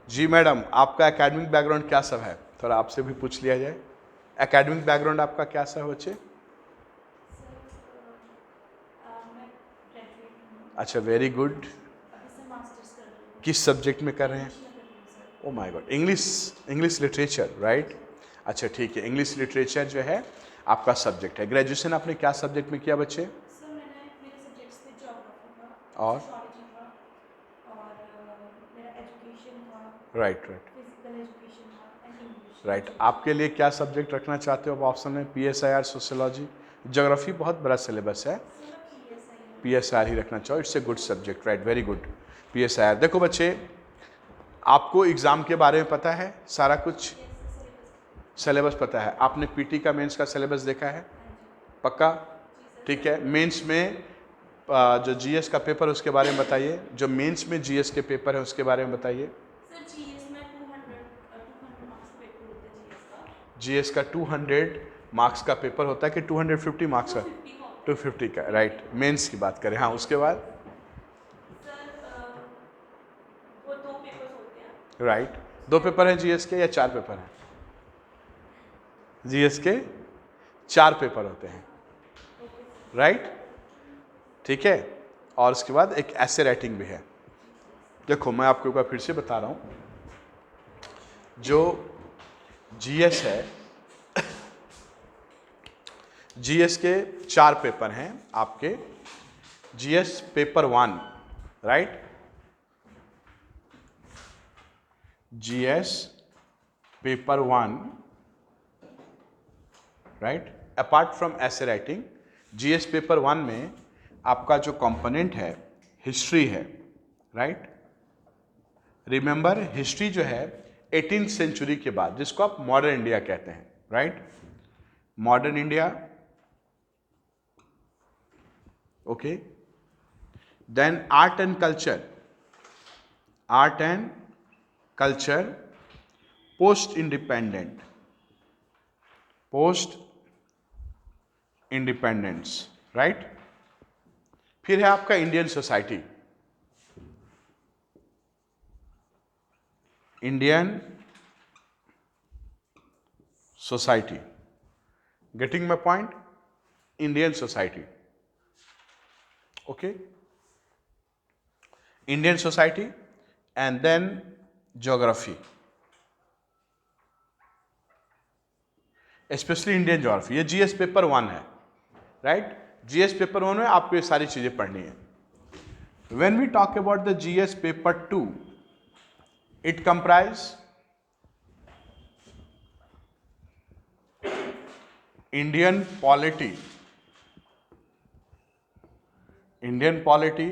जी madam, आपका academic background क्या सब है? थोड़ा आपसे भी पूछ लिया जाए। एकेडमिक बैकग्राउंड आपका क्या सब है बच्चे? मैं ग्रेजुएट हूँ। अच्छा, वेरी गुड। अभी से मास्टर्स कर रही हूँ। किस सब्जेक्ट में कर रहे हैं? इंग्लिश में कर रही हूँ sir. Oh my God, English. English literature, right? अच्छा ठीक है, इंग्लिश लिटरेचर जो है आपका सब्जेक्ट है। ग्रेजुएशन आपने क्या सब्जेक्ट में किया बच्चे? सर मेरे सब्जेक्ट्स थे ज्योग्राफी का, और सोशियोलॉजी का, और मेरा एजुकेशन था, राइट राइट फिजिकल एजुकेशन था एंड इंग्लिश राइट। आपके लिए क्या सब्जेक्ट रखना चाहते हो आप ऑप्शन में? PSIR, सोशियोलॉजी, ज्योग्राफी बहुत बड़ा सिलेबस है। सर मैं PSI PSIR ही रखना चाहो, it's a good subject, right, very good. PSIR। देखो बच्चे, आपको एग्ज़ाम के बारे में पता है सारा कुछ? Yes sir syllabus. सिलेबस पता है? आपने PT का मेंस का सिलेबस देखा है? हाँ जी। पक्का? जी सर। ठीक है। मेंस में जो GS का पेपर है उसके बारे में बताइए। जो मेंस में GS के पेपर है उसके बारे में बताइए। सर जीएस में 200 मार्क्स पेपर होता है जीएस का। GS का 200 मार्क्स का पेपर होता है कि 250 मार्क्स का? 250 का होता है। 250 का, राइट। मेंस की बात करें, हाँ। उसके बाद सर वो 2 पेपर्स होते हैं। राइट, 2 पेपर हैं GS के या 4 पेपर हैं? GS के 4 पेपर होते हैं, ओके सर। राइट, ठीक है। और उसके बाद एक ऐसे राइटिंग भी है। देखो मैं आपको एक बार फिर से बता रहा हूँ, जो GS है, GS के 4 पेपर हैं आपके। GS paper 1, right, GS paper 1, right. Apart from ऐसे राइटिंग, GS पेपर 1 में आपका जो कंपोनेंट है हिस्ट्री है, राइट। रिमेंबर, हिस्ट्री जो है 18th सेंचुरी के बाद, जिसको आप मॉडर्न इंडिया कहते हैं, right, modern India, okay. Then art and culture, art and culture post independent, post independence, right. फिर है आपका Indian society, Indian society, getting my point? Indian society, okay, Indian society, and then geography, specially Indian geography. ये GS paper 1 है, right. GS paper 1 में आपको ये सारी चीजें पढ़नी है। When we talk about the GS paper 2, it comprise Indian polity, Indian polity,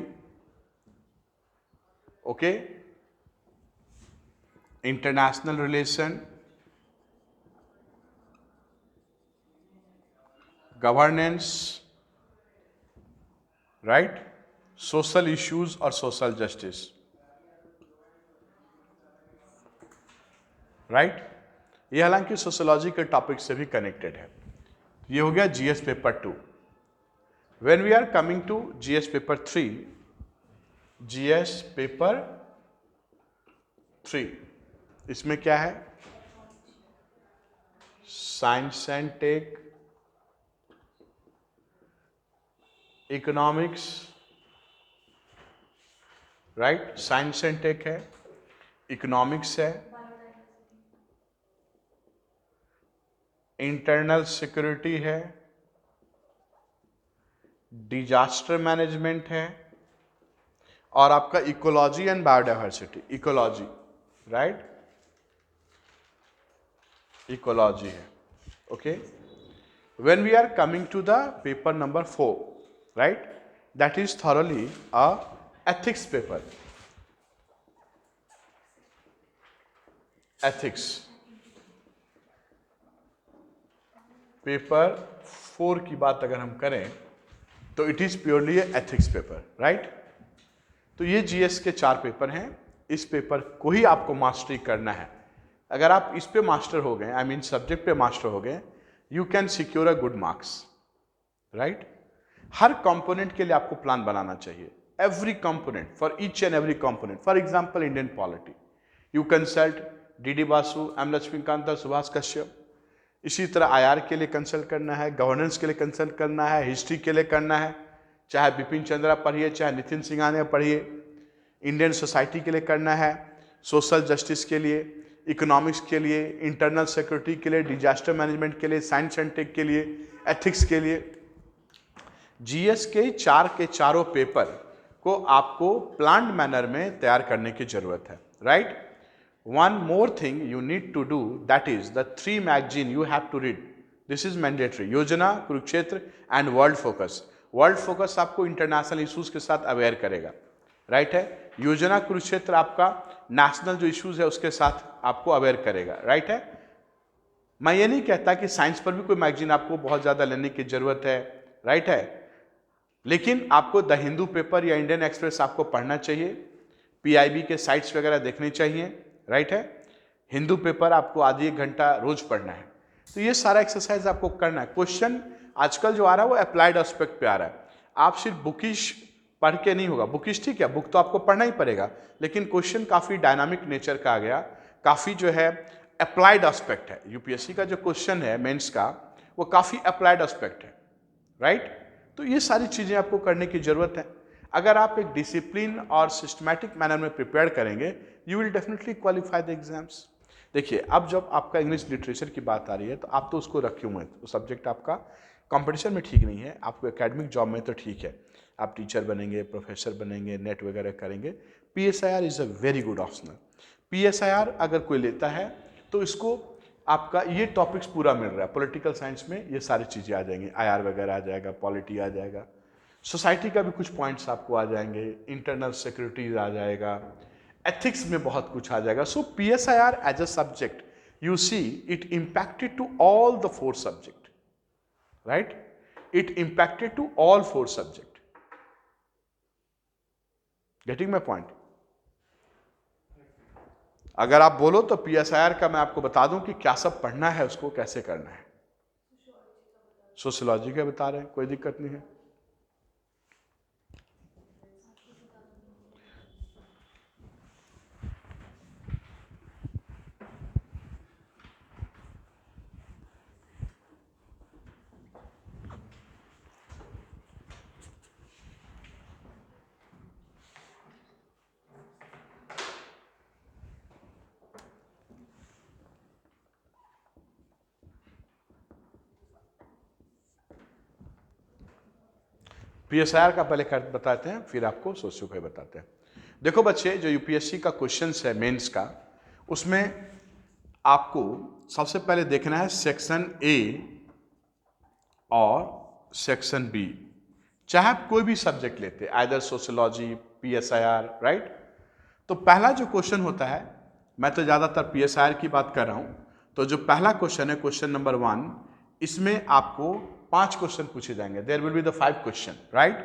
okay, international relation, governance, right, social issues और सोशल जस्टिस, राइट। ये हालांकि सोशोलॉजी के टॉपिक से भी कनेक्टेड है। ये हो गया GS paper 2। When we are coming to GS paper 3, GS paper 3, इसमें क्या है? Science and tech, economics, right, science and tech है, इकोनॉमिक्स है, इंटरनल सिक्योरिटी है, डिजास्टर मैनेजमेंट है, और आपका ecology and biodiversity, ecology, right, ecology है, okay. When we are coming to the paper number 4, right, that is thoroughly a ethics paper, ethics paper 4 की बात अगर हम करें तो it is purely ethics paper, right. तो ये GS के 4 पेपर हैं। इस पेपर को ही आपको मास्टरी करना है। अगर आप इस पे मास्टर हो गए, आई मीन सब्जेक्ट पे मास्टर हो गए, you can secure a good marks, right. हर कंपोनेंट के लिए आपको प्लान बनाना चाहिए, every component, for each and every component. For example Indian polity, you consult D Basu, M Laxmikanth, Subhash Kashyap. इसी तरह IR के लिए कंसल्ट करना है, गवर्नेंस के लिए कंसल्ट करना है, हिस्ट्री के लिए करना है, चाहे बिपिन चंद्रा पढ़िए, चाहे नितिन सिंघानिया पढ़िए, इंडियन सोसाइटी के लिए करना है, सोशल जस्टिस के लिए, इकोनॉमिक्स के लिए, इंटरनल सिक्योरिटी के लिए, डिजास्टर मैनेजमेंट के लिए, साइंस एंड टेक के लिए, एथिक्स के लिए। GS के चारों पेपर को आपको प्लान्ड मैनर में तैयार करने की जरूरत है, right. One more thing you need to do, that is the 3 magazine you have to read, this is mandatory, Yojana, Kurukshetra and World Focus. World Focus आपको इंटरनेशनल इश्यूज के साथ अवेयर करेगा, राइट है। योजना कुरुक्षेत्र आपका नेशनल जो इश्यूज है उसके साथ आपको अवेयर करेगा, राइट है। मैं ये नहीं कहता कि साइंस पर भी कोई मैगजीन आपको बहुत ज्यादा लेने की जरूरत है, राइट है, लेकिन आपको द हिंदू पेपर या इंडियन एक्सप्रेस आपको पढ़ना चाहिए, PIB के साइट्स वगैरह देखने चाहिए, राइट है। हिंदू पेपर आपको आधी 1 घंटा रोज पढ़ना है। तो ये सारा एक्सरसाइज आपको करना है। क्वेश्चन आजकल जो आ रहा है वो अप्लाइड एस्पेक्ट पे आ रहा है। आप सिर्फ बुकिश पढ़ के नहीं होगा, बुकिश ठीक है, बुक तो आपको पढ़ना ही पड़ेगा, लेकिन क्वेश्चन काफी डायनामिक नेचर का आ गया, काफी जो है अप्लाइड एस्पेक्ट है। UPSC का जो क्वेश्चन है मेंस का वो काफी अप्लाइड एस्पेक्ट है, राइट। तो ये सारी चीजें आपको करने की जरूरत है। अगर आप एक डिसिप्लिन और सिस्टमैटिक मैनर में प्रिपेयर करेंगे, you will definitely qualify the exams. देखिए, अब जब आपका इंग्लिश लिटरेचर की बात आ रही है तो आप तो उसको रखे हुए हैं, तो सब्जेक्ट आपका कंपटीशन में ठीक नहीं है, आपको एकेडमिक जॉब में तो ठीक है, आप टीचर बनेंगे, प्रोफेसर बनेंगे, नेट वगैरह करेंगे। PSIR is a very good optional. PSIR अगर कोई लेता है तो इसको आपका ये टॉपिक्स पूरा मिल रहा है। पॉलिटिकल साइंस में ये सारी चीज़ें आ जाएंगी, IR वगैरह आ जाएगा, पॉलिटी आ जाएगा, सोसाइटी का भी कुछ पॉइंट्स आपको आ जाएंगे, इंटरनल सिक्योरिटीज आ जाएगा, एथिक्स में बहुत कुछ आ जाएगा। So PSIR as a subject, you see it impacted to all the 4 subject, right, it impacted to all 4 subject. Getting my point? अगर आप बोलो तो PSIR का मैं आपको बता दूं कि क्या सब पढ़ना है, उसको कैसे करना है। सोशियोलॉजी का बता रहे हैं, कोई दिक्कत नहीं है। PSIR का पहले कर बताते हैं, फिर आपको सोशियो का बताते हैं। देखो बच्चे, जो UPSC का क्वेश्चंस है मेंस का, उसमें आपको सबसे पहले देखना है सेक्शन A और सेक्शन B। चाहे आप कोई भी सब्जेक्ट लेते, आइदर सोशियोलॉजी, PSIR, राइट। तो पहला जो क्वेश्चन होता है, मैं तो ज़्यादातर PSIR की बात कर रहा हूँ, तो जो पहला क्वेश्चन है, क्वेश्चन नंबर 1, इसमें आपको 5 क्वेश्चन पूछे जाएंगे। There will be the 5 question, right.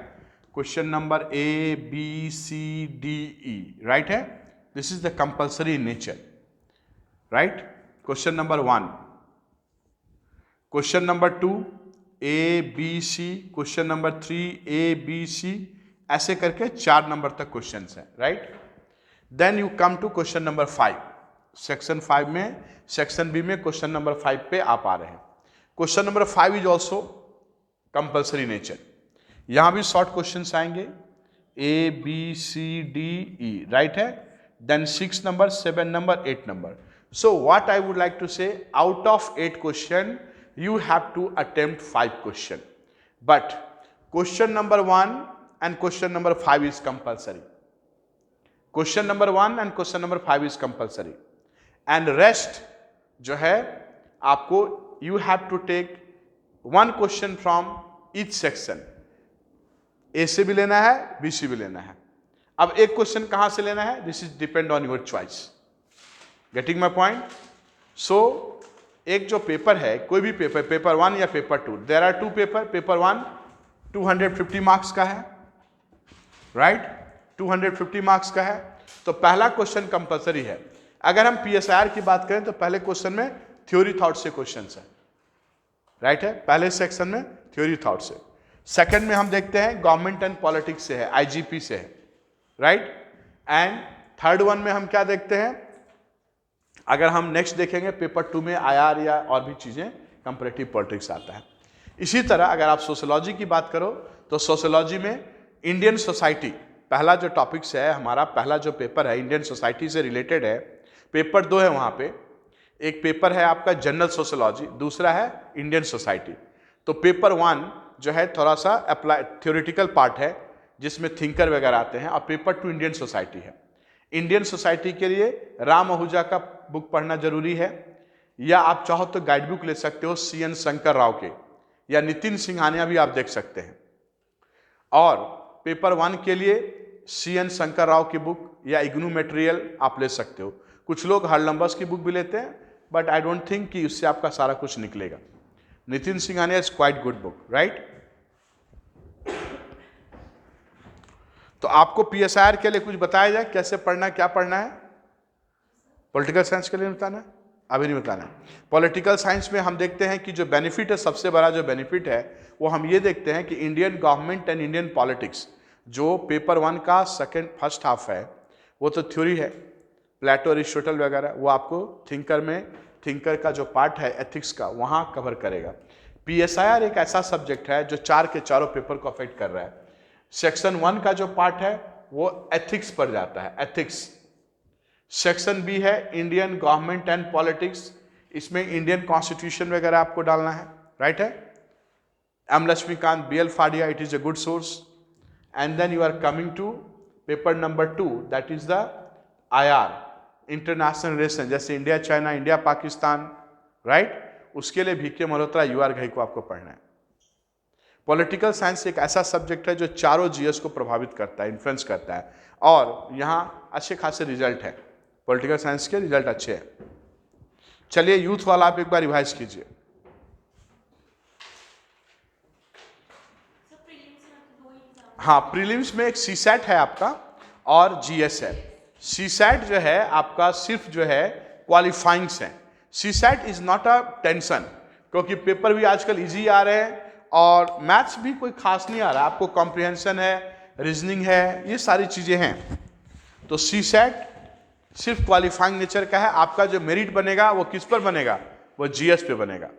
Question number A, B, C, D, E, right है। This is the compulsory nature, right. Question number 1, question number 2 A, B, C, question number 3 A, B, C, ऐसे करके 4 number तक question है, right. Then you come to question number 5। Section 5 में, section B में question number 5 पे आप आ रहे हैं। Question number 5 is also compulsory nature. यहां भी शॉर्ट क्वेश्चंस आएंगे, A, B, C, D, E, right है। Then 6 number, 7 number, 8 number. So what I would like to say, out of 8 question you have to attempt 5 question, but question number 1 and question number 5 is compulsory. Question number 1 and question number 5 is compulsory, and rest जो है आपको you have to take 1 question from each section. A से भी लेना है, B से भी लेना है। अब एक क्वेश्चन कहां से लेना है, this is depend on your choice. Getting my point? So एक जो पेपर है, कोई भी पेपर, पेपर 1 या paper 2, there are 2 paper. Paper 1 250 marks का है, राइट, 250 मार्क्स का है। तो पहला क्वेश्चन कंपलसरी है। अगर हम PSIR की बात करें तो पहले क्वेश्चन में थ्योरी थॉट से क्वेश्चन है, राइट है, पहले सेक्शन में थ्योरी थॉट से। सेकंड में हम देखते हैं गवर्नमेंट एंड पॉलिटिक्स से है, IGP से है, राइट। एंड थर्ड वन में हम क्या देखते हैं, अगर हम नेक्स्ट देखेंगे पेपर 2 में IR या और भी चीज़ें कंपैरेटिव पॉलिटिक्स आता है। इसी तरह अगर आप सोशियोलॉजी की बात करो तो सोशियोलॉजी में इंडियन सोसाइटी पहला जो टॉपिक्स है हमारा, पहला जो पेपर है इंडियन सोसाइटी से रिलेटेड है। पेपर 2 है वहाँ पे, एक पेपर है आपका जनरल सोशियोलॉजी, दूसरा है इंडियन सोसाइटी। तो पेपर 1 जो है थोड़ा सा अप्लाई थ्योरेटिकल पार्ट है जिसमें थिंकर वगैरह आते हैं, और पेपर 2 इंडियन सोसाइटी है। इंडियन सोसाइटी के लिए राम आहूजा का बुक पढ़ना जरूरी है, या आप चाहो तो गाइड बुक ले सकते हो CN शंकर राव के, या नितिन सिंघानिया भी आप देख सकते हैं। और पेपर 1 के लिए CN शंकर राव की बुक या इग्नू मटेरियल आप ले सकते हो। कुछ लोग हरलंबस की बुक भी लेते हैं, बट आई डोंट थिंक कि उससे आपका सारा कुछ निकलेगा। Nitin Singhania is quite good book, right. तो आपको PSIR के लिए कुछ बताया जाए कैसे पढ़ना है, क्या पढ़ना है? पॉलिटिकल साइंस के लिए बताना है? अभी नहीं बताना है। पॉलिटिकल साइंस में हम देखते हैं कि जो बेनिफिट है, सबसे बड़ा जो बेनिफिट है वो हम ये देखते हैं कि Indian government and Indian politics, जो पेपर 1 का फर्स्ट हाफ है वो तो थ्योरी है, प्लेटो अरिस्टोटल वगैरह, वो आपको थिंकर का जो पार्ट है एथिक्स का वहाँ कवर करेगा। PSIR एक ऐसा सब्जेक्ट है जो 4 के चारों पेपर को अफेक्ट कर रहा है। सेक्शन 1 का जो पार्ट है वो एथिक्स पर जाता है, एथिक्स। सेक्शन B है इंडियन गवर्नमेंट एंड पॉलिटिक्स, इसमें इंडियन कॉन्स्टिट्यूशन वगैरह आपको डालना है, राइट है। M. Lakshmikant, BL Fadia, it is a good source. And then you are coming to paper number 2, that is the IR, international relation, जैसे India China, India Pakistan, right. उसके लिए VK Malhotra, UR Ghai को आपको पढ़ना है। पॉलिटिकल साइंस एक ऐसा subject है जो चारों GS को प्रभावित करता है, इन्फ्लुएंस करता है, और यहाँ अच्छे खासे रिजल्ट है, पॉलिटिकल साइंस के रिजल्ट अच्छे हैं। चलिए यूथ वाला आप एक बार रिवाइज कीजिए। हाँ, प्रीलिम्स में एक CSAT है आपका और GS है। CSAT जो है आपका सिर्फ जो है क्वालिफाइंग्स है। CSAT is not a tension, क्योंकि पेपर भी आजकल इजी आ रहे हैं और मैथ्स भी कोई खास नहीं आ रहा, आपको कॉम्प्रिहेंशन है, रीजनिंग है, ये सारी चीजें हैं। तो CSAT सिर्फ क्वालिफाइंग नेचर का है। आपका जो मेरिट बनेगा वो किस पर बनेगा? वो GS पे बनेगा।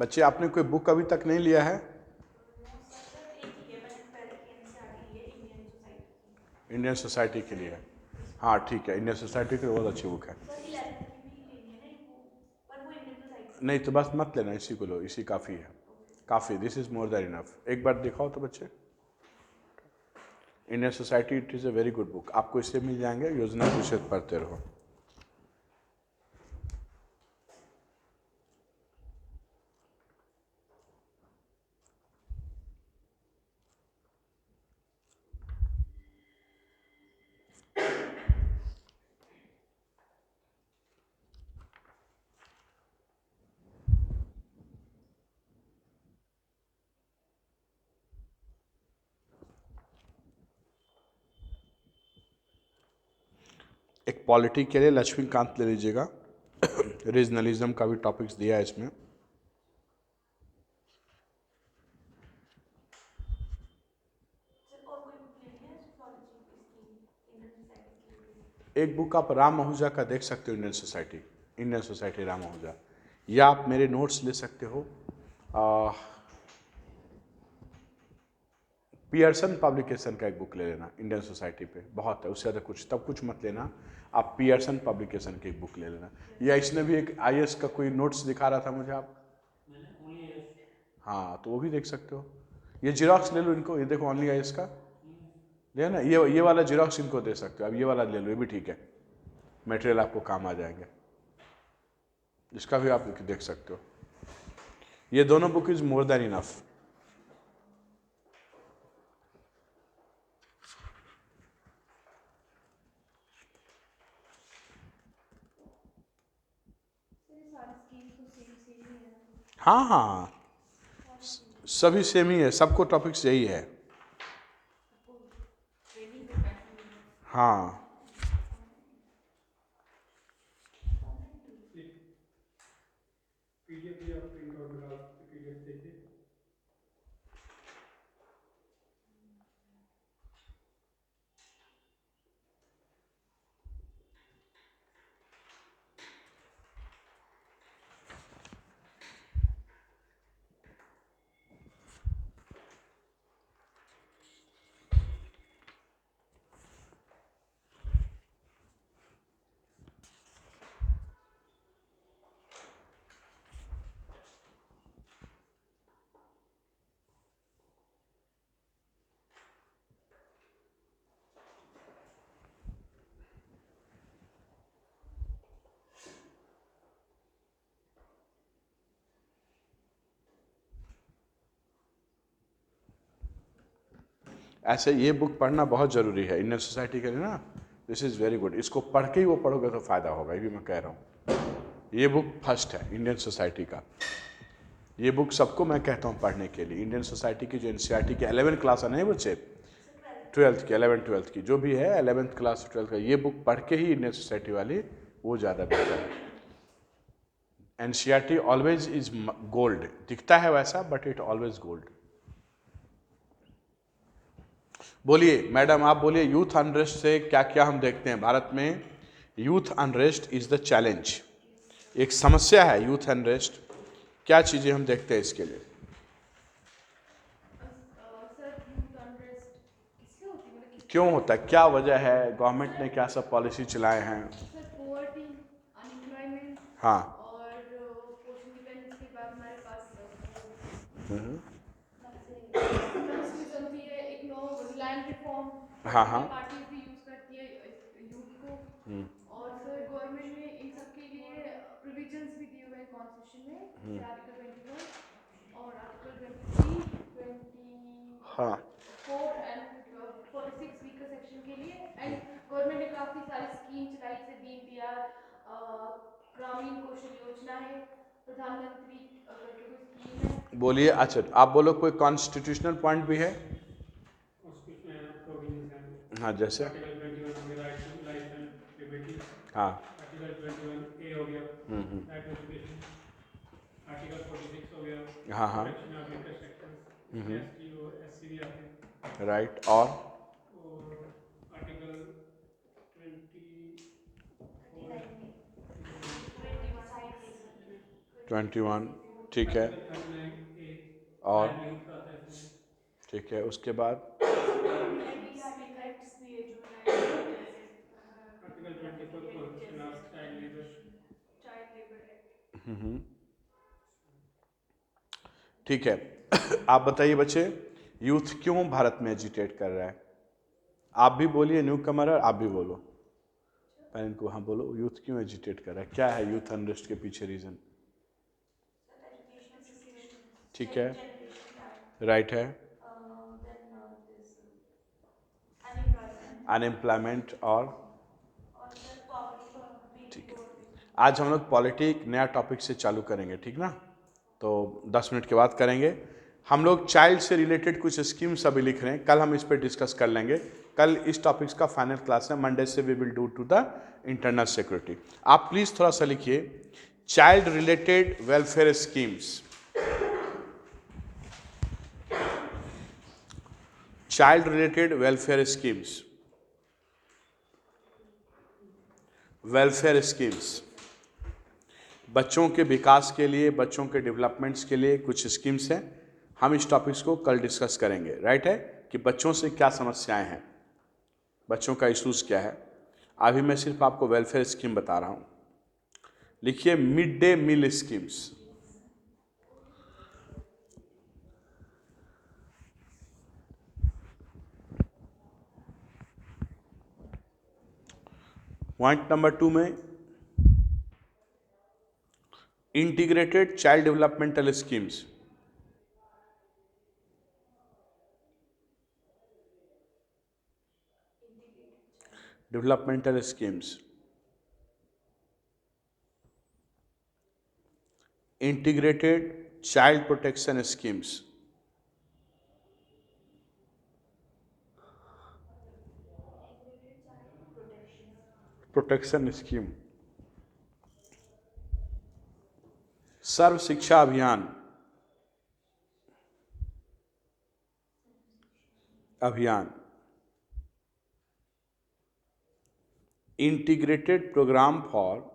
बच्चे आपने कोई बुक अभी तक नहीं लिया है? नो सर एक ही है, मैंने पहले की एनसीईआरटी ली है, इंडियन सोसाइटी इंडियन सोसाइटी के लिए? हाँ ठीक है, इंडियन सोसाइटी की बहुत अच्छी बुक है। की। सर 11th की भी लेनी है ना एक वो, पर वो इंडियन सोसाइटी। नहीं तो बस मत लेना, इसी को लो, इसी काफ़ी है, काफ़ी, this is more than enough. एक बार दिखाओ तो बच्चे, Indian society it is a very good book, आपको इससे मिल जाएंगे, योजना परिषद पढ़ते रहो। एक पॉलिटी के लिए लक्ष्मीकांत ले लीजिएगा, रीजनलिज्म का भी टॉपिक्स दिया है इसमें। सर और कोई बुक लेनी है सोशियोलॉजी इसकी, इंडियन सोसाइटी की? एक बुक आप राम आहूजा का देख सकते हो, इंडियन सोसाइटी राम आहूजा, या आप मेरे नोट्स ले सकते हो। पियर्सन पब्लिकेशन का एक बुक ले लेना, इंडियन सोसाइटी पे बहुत है, उससे ज़्यादा कुछ तब कुछ मत लेना, आप पियर्सन पब्लिकेशन की एक बुक ले लेना। या इसने भी एक आईएएस का कोई नोट्स दिखा रहा था मुझे, आप? हाँ तो वो भी देख सकते हो। ये जीरोक्स ले लो इनको, ये देखो ओनली आईएएस का ले ना, ये वाला जीरोक्स इनको दे सकते हो, अब ये वाला ले लो, ये भी ठीक है, मटेरियल आपको काम आ जाएंगे, इसका भी आप देख सकते हो। ये दोनों book is more than enough. हाँ हाँ, सभी सेम ही है, सबको टॉपिक्स यही है। हाँ पीडीएफ या प्रिंट आउट निकाल सकते, पीडीएफ देखिए। ऐसे ये बुक पढ़ना बहुत ज़रूरी है इंडियन सोसाइटी के लिए ना, दिस इज़ वेरी गुड, इसको पढ़ के ही वो पढ़ोगे तो फ़ायदा होगा, ये भी मैं कह रहा हूँ। ये बुक फर्स्ट है इंडियन सोसाइटी का, ये बुक सबको मैं कहता हूँ पढ़ने के लिए। इंडियन सोसाइटी की जो एनसीईआरटी की 11 क्लास है नहीं बच्चे, 12th की, 11th-12th की जो भी है, 11th क्लास 12th का, ये बुक पढ़ के ही इंडियन सोसाइटी वाली वो ज़्यादा बेहतर है। एनसीईआरटी ऑलवेज इज गोल्ड, दिखता है वैसा बट इट ऑलवेज गोल्ड। बोलिए मैडम, आप बोलिए, यूथ अनरेस्ट से क्या क्या हम देखते हैं भारत में? Youth unrest is the challenge, एक समस्या है यूथ अनरेस्ट, क्या चीज़ें हम देखते हैं इसके लिए? सर यूथ अनरेस्ट किससे होती है, मतलब क्यों होता है, क्या वजह है, गवर्नमेंट ने क्या सब पॉलिसी चलाए हैं? सर पोवर्टी, अनएम्प्लॉयमेंट, हाँ और पोर्शन डिपेंडेंस के बाद हमारे पास कम्युनिज्म भी है, एक नो लैंड रिफॉर्म, हाँ हाँ पार्टीज भी यूज करती है यूथ को। और सर गवर्नमेंट ने इन सब के लिए प्रोविजंस भी दिए हुए हैं कॉन्स्टिट्यूशन में, जैसे आर्टिकल 21 और आर्टिकल 23, 24 हाँ एंड 46 वीकर सेक्शन के लिए। एंड गवर्नमेंट ने काफी सारी स्कीम चलाई, जैसे दीनदयाल ग्रामीण कौशल योजना है, प्रधानमंत्री करके कोई स्कीम है। बोलिए, अच्छा आप बोलो, कोई कॉन्स्टिट्यूशनल पॉइंट भी है? कॉन्स्टिट्यूशन प्रोविजंस हैं, हाँ जैसे? आर्टिकल 21 हो गया, right to life and liberty, हाँ आर्टिकल 21A हो गया, राइट टू एजुकेशन, आर्टिकल 46 हो गया, हाँ हाँ प्रोटेक्शन ऑफ वीकर सेक्शंस, इसमें एसटी और एससी भी आते हैं, राइट, और आर्टिकल 21 ठीक है, आर्टिकल 39A और चाइल्ड यूथ का आता है इसमें। ठीक है, उसके बाद एक्ट्स भी है जो नए article 24 prohibition of child labour. Child labour act. ठीक है। आप बताइए बच्चे, यूथ क्यों भारत में एजिटेट कर रहा है? आप भी बोलिए, न्यू कमर, आप भी बोलो, पहले इनको हाँ बोलो, यूथ क्यों एजिटेट कर रहा है? क्या है यूथ अनरेस्ट के पीछे रीजन? ठीक है, राइट है, अनएम्प्लॉयमेंट और ठीक है। आज हम लोग पॉलिटी एक नया टॉपिक से चालू करेंगे, ठीक ना? तो 10 मिनट के बाद करेंगे। हम लोग चाइल्ड से रिलेटेड कुछ स्कीम्स अभी लिख रहे हैं, कल हम इस पर डिस्कस कर लेंगे। कल इस टॉपिक्स का फाइनल क्लास है, मंडे से we will do to the internal security. आप प्लीज थोड़ा सा लिखिए, child related welfare schemes, child related welfare schemes, welfare schemes, बच्चों के विकास के लिए, बच्चों के डेवलपमेंट्स के लिए कुछ स्कीम्स हैं। हम इस टॉपिक्स को कल डिस्कस करेंगे, राइट है, कि बच्चों से क्या समस्याएं हैं, बच्चों का इश्यूज क्या है। अभी मैं सिर्फ आपको वेलफेयर स्कीम बता रहा हूं। लिखिए mid day meal schemes, point number 2 में integrated child developmental schemes, developmental schemes, integrated child protection schemes, protection scheme, Sarva Shiksha Abhiyan, integrated programme for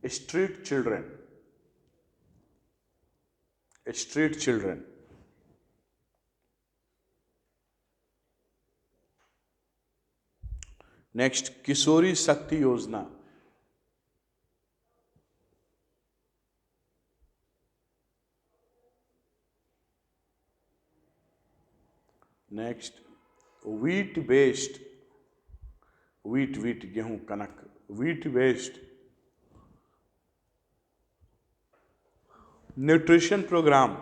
street children, next Kishori Shakti Yojana, next wheat गेहूं कनक, wheat based nutrition programme,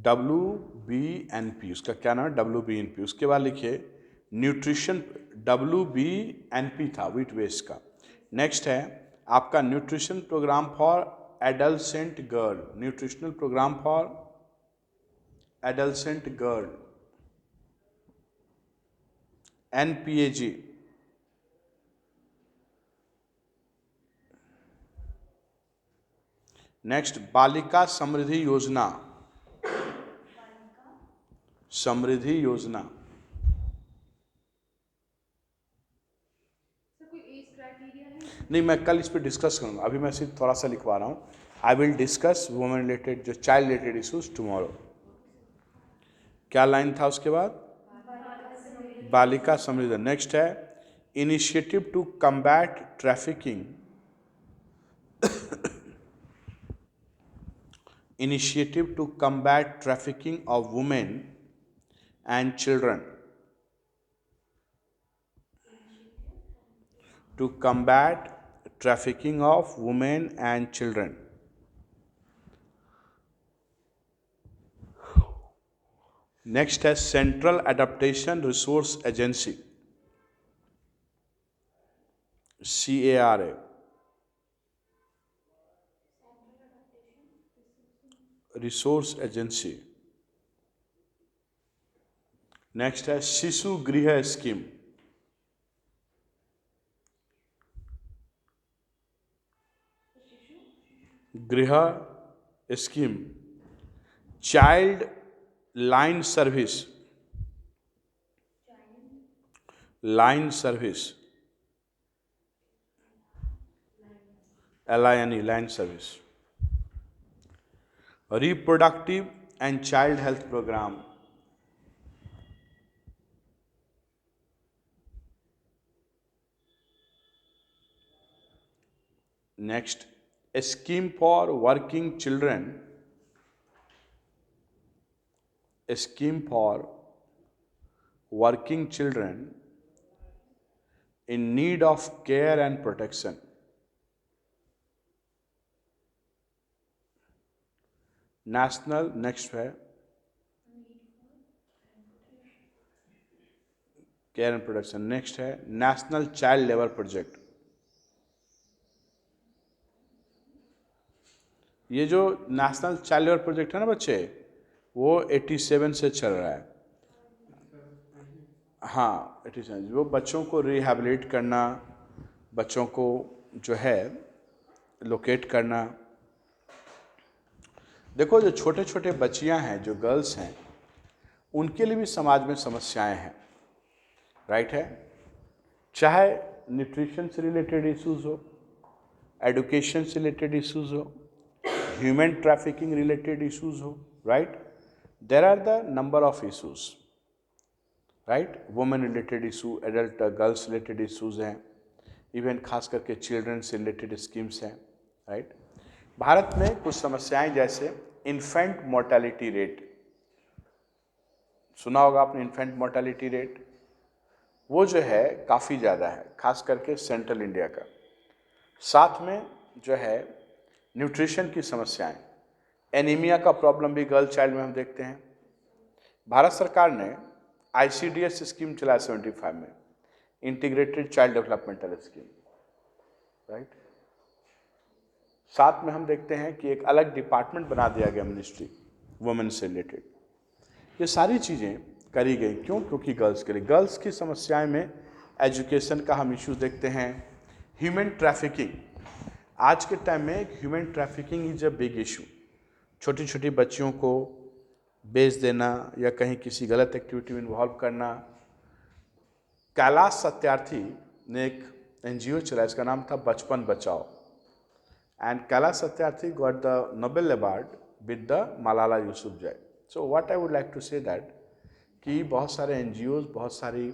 WBNP, उसका क्या नाम है? WBNP। उसके बाद लिखिए न्यूट्रिशन, WBNP था वीट बेस्ड का। नेक्स्ट है आपका nutrition programme for adolescent girl, nutritional programme for adolescent girl, NPAG। Next बालिका समृद्धि योजना, कोई एज क्राइटेरिया है? नहीं, मैं कल इस पर डिस्कस करूंगा, अभी मैं सिर्फ थोड़ा सा लिखवा रहा हूँ। I will discuss women related, जो चाइल्ड रिलेटेड इशूज टुमारो। क्या लाइन था उसके बाद? बालिका समृद्धि। नेक्स्ट है initiative to combat trafficking, initiative to combat trafficking of women and children, to combat trafficking of women and children. Next है Central Adaptation Resource Agency, CARA, resource agency. Next है Shishu Griha scheme, Griha scheme, child line service, line service, LINE, line service, reproductive and child health programme, next scheme for working children, scheme for working children in need of care and protection, national, next है care and protection, next है national child labour project. ये जो national child labour project है ना बच्चे, वो 87 से चल रहा है। हाँ 87, वो बच्चों को रिहैबिलिट करना, बच्चों को जो है लोकेट करना। देखो जो छोटे छोटे बच्चियां हैं, जो गर्ल्स हैं, उनके लिए भी समाज में समस्याएं हैं, राइट है। चाहे न्यूट्रिशन से रिलेटेड इश्यूज हो, एडुकेशन से रिलेटेड इश्यूज हो, ह्यूमन ट्रैफिकिंग रिलेटेड इश्यूज हो, right. There are the number of issues, right. Women related issue, adult girls related issues हैं, इवन खास करके चिल्ड्रन से रिलेटेड स्कीम्स हैं, राइट। भारत में कुछ समस्याएं जैसे इन्फेंट मोर्टेलिटी रेट, सुना होगा आपने इन्फेंट मोर्टेलिटी रेट, वो जो है काफ़ी ज़्यादा है, खास करके सेंट्रल इंडिया का। साथ में जो है न्यूट्रिशन की समस्याएं, एनीमिया का प्रॉब्लम भी गर्ल चाइल्ड में हम देखते हैं। भारत सरकार ने ICDS स्कीम चलाया 75 में, integrated child developmental scheme, right. साथ में हम देखते हैं कि एक अलग डिपार्टमेंट बना दिया गया मिनिस्ट्री वुमेन से रिलेटेड। ये सारी चीज़ें करी गई, क्यों? क्योंकि गर्ल्स के लिए, गर्ल्स की समस्याएं में एजुकेशन का हम इश्यूज देखते हैं। ह्यूमन ट्रैफिकिंग, आज के टाइम में human trafficking is a big issue. छोटी छोटी बच्चियों को बेच देना या कहीं किसी गलत एक्टिविटी में इन्वॉल्व करना। कैलाश सत्यार्थी ने एक NGO चलाया, इसका नाम था Bachpan Bachao, and Kailash Satyarthi got the Nobel award with the Malala Yousafzai. So what I would like to say that कि बहुत सारे NGOs, बहुत सारी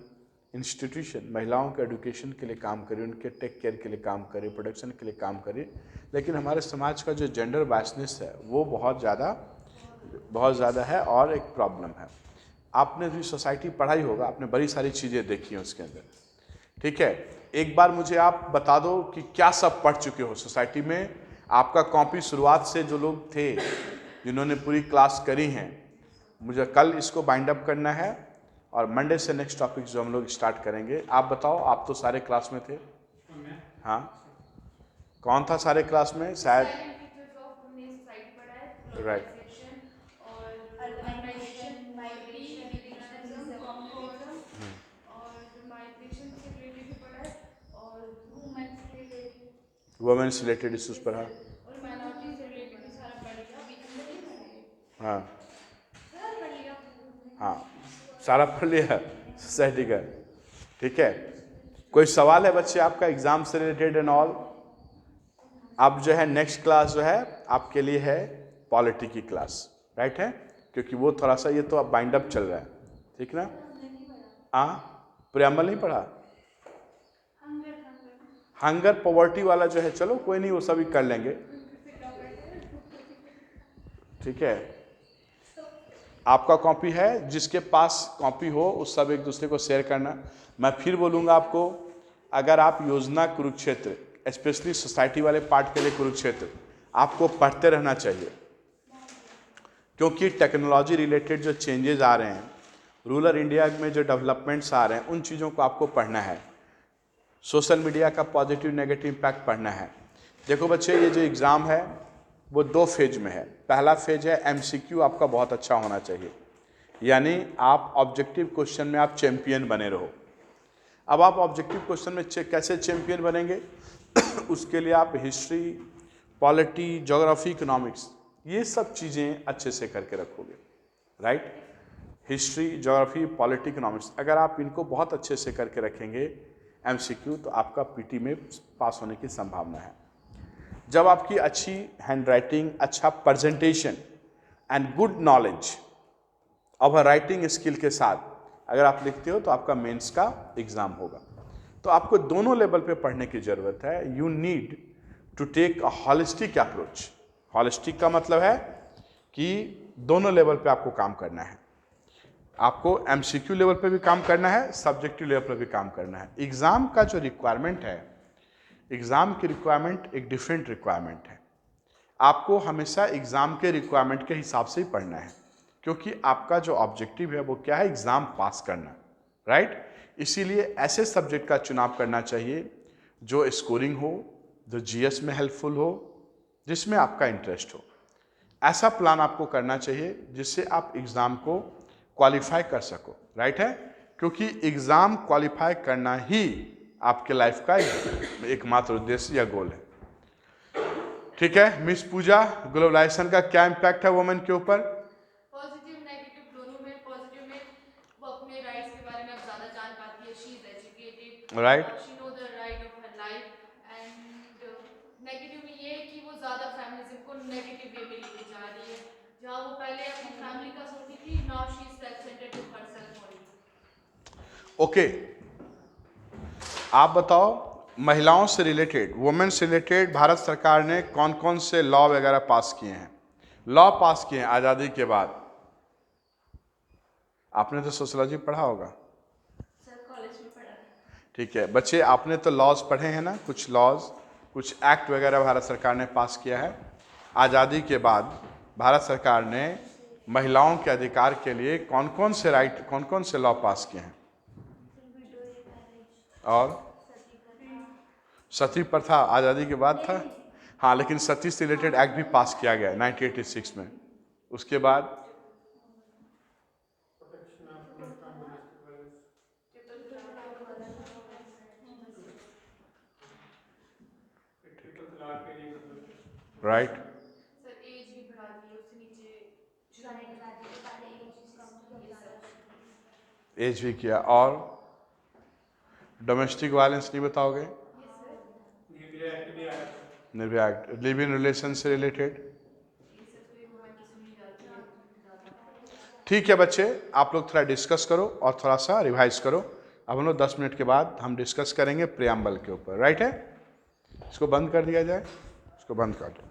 इंस्टीट्यूशन महिलाओं के एजुकेशन के लिए काम करें, उनके टेक केयर के लिए काम करें, प्रोटेक्शन के लिए काम करें, लेकिन हमारे समाज का जो जेंडर बायसनेस है वो बहुत ज़्यादा है और एक प्रॉब्लम है। आपने भी सोसाइटी पढ़ाई होगा, आपने बड़ी सारी चीज़ें देखी हैं उसके अंदर, ठीक है। एक बार मुझे आप बता दो कि क्या सब पढ़ चुके हो सोसाइटी में। आपका कॉपी शुरुआत से जो लोग थे जिन्होंने पूरी क्लास करी हैं, मुझे कल इसको बाइंड अप करना है और मंडे से नेक्स्ट टॉपिक जो हम लोग स्टार्ट करेंगे। आप बताओ, आप तो सारे क्लास में थे। हाँ, कौन था सारे क्लास में? शायद राइट, वुमेन से रिलेटेड इश्यूज पढ़ा। हाँ हाँ, सारा पढ़ लिया सोसाइटी का, ठीक है। कोई सवाल है बच्चे आपका एग्जाम से रिलेटेड एंड ऑल? अब जो है नेक्स्ट क्लास जो है आपके लिए है पॉलिटी की क्लास, राइट है, क्योंकि वो थोड़ा सा ये तो अब बाइंड अप चल रहा है, ठीक ना। प्रियम्बल नहीं पढ़ा? हंगर पॉवर्टी वाला जो है, चलो कोई नहीं, वो सभी कर लेंगे, ठीक है। आपका कॉपी है, जिसके पास कॉपी हो उस सब एक दूसरे को शेयर करना। मैं फिर बोलूँगा आपको, अगर आप योजना कुरुक्षेत्र, स्पेशली सोसाइटी वाले पार्ट के लिए कुरुक्षेत्र आपको पढ़ते रहना चाहिए, क्योंकि टेक्नोलॉजी रिलेटेड जो चेंजेस आ रहे हैं, रूरल इंडिया में जो डेवलपमेंट्स आ रहे हैं, उन चीज़ों को आपको पढ़ना है। सोशल मीडिया का पॉजिटिव नेगेटिव इम्पैक्ट पढ़ना है। देखो बच्चे, ये जो एग्ज़ाम है वो 2 फेज में है। पहला फेज है MCQ, आपका बहुत अच्छा होना चाहिए, यानी आप ऑब्जेक्टिव क्वेश्चन में आप चैंपियन बने रहो। अब आप ऑब्जेक्टिव क्वेश्चन में कैसे चैंपियन बनेंगे उसके लिए आप हिस्ट्री, पॉलिटी, ज्योग्राफी, इकोनॉमिक्स, ये सब चीज़ें अच्छे से करके रखोगे, right. History, geography, polity, economics, अगर आप इनको बहुत अच्छे से करके रखेंगे एमसीक्यू, तो आपका पीटी में पास होने की संभावना है। जब आपकी अच्छी हैंडराइटिंग, अच्छा presentation and good knowledge of writing skill के साथ अगर आप लिखते हो तो आपका मेंस का एग्जाम होगा। तो आपको दोनों लेवल पे पढ़ने की ज़रूरत है। You need to take a holistic approach. Holistic का मतलब है कि दोनों लेवल पे आपको काम करना है। आपको एमसीक्यू लेवल पे भी काम करना है, सब्जेक्टिव लेवल पे भी काम करना है। एग्ज़ाम का जो रिक्वायरमेंट है, एग्ज़ाम की रिक्वायरमेंट एक डिफरेंट रिक्वायरमेंट है। आपको हमेशा एग्ज़ाम के रिक्वायरमेंट के हिसाब से ही पढ़ना है, क्योंकि आपका जो ऑब्जेक्टिव है वो क्या है, एग्ज़ाम पास करना, राइट। इसीलिए ऐसे सब्जेक्ट का चुनाव करना चाहिए जो स्कोरिंग हो, जो जीएस में हेल्पफुल हो, जिसमें आपका इंटरेस्ट हो। ऐसा प्लान आपको करना चाहिए जिससे आप एग्ज़ाम को क्वालिफाई कर सको, राइट है, क्योंकि एग्ज़ाम क्वालिफाई करना ही आपके लाइफ का एकमात्र उद्देश्य या गोल है। ठीक है मिस पूजा, ग्लोबलाइजेशन का क्या इम्पैक्ट है वुमेन के ऊपर? पॉजिटिव नेगेटिव दोनों में। पॉजिटिव में वो अपने राइट्स के बारे में अब ज़्यादा जान पाती है, she is educated, Right. She know the right of her life. And negative में ये है कि वो ज़्यादा फेमिनिज्म को नेगेटिव वे में लेके जा रही है। जहाँ वो पहले अपनी फैमिली का सोचती थी, now she is self centred to herself only. Okay, आप बताओ महिलाओं से रिलेटेड, वुमेन से रिलेटेड भारत सरकार ने कौन कौन से लॉ वगैरह पास किए हैं? लॉ पास किए हैं आज़ादी के बाद। आपने तो सोशलॉजी पढ़ा होगा, सर कॉलेज में पढ़ा है। ठीक है बच्चे, आपने तो लॉज पढ़े हैं ना, कुछ लॉज, कुछ एक्ट वगैरह भारत सरकार ने पास किया है। आज़ादी के बाद भारत सरकार ने महिलाओं के अधिकार के लिए कौन कौन से राइट, कौन कौन से लॉ पास किए हैं? और सती प्रथा आज़ादी के बाद था, हाँ, लेकिन सती से रिलेटेड एक्ट भी पास किया गया 1986 में। उसके बाद राइट, सर एज भी बढ़ा दी है, उससे नीचे एज भी किया। और डोमेस्टिक वायलेंस नहीं बताओगे? Nirbhaya act, live in relation से रिलेटेड। ठीक है बच्चे, आप लोग थोड़ा डिस्कस करो और थोड़ा सा रिवाइज करो। अब हम लोग 10 मिनट के बाद हम डिस्कस करेंगे प्रियम्बल के ऊपर, राइट है। इसको बंद कर दिया जाए, इसको बंद कर दो।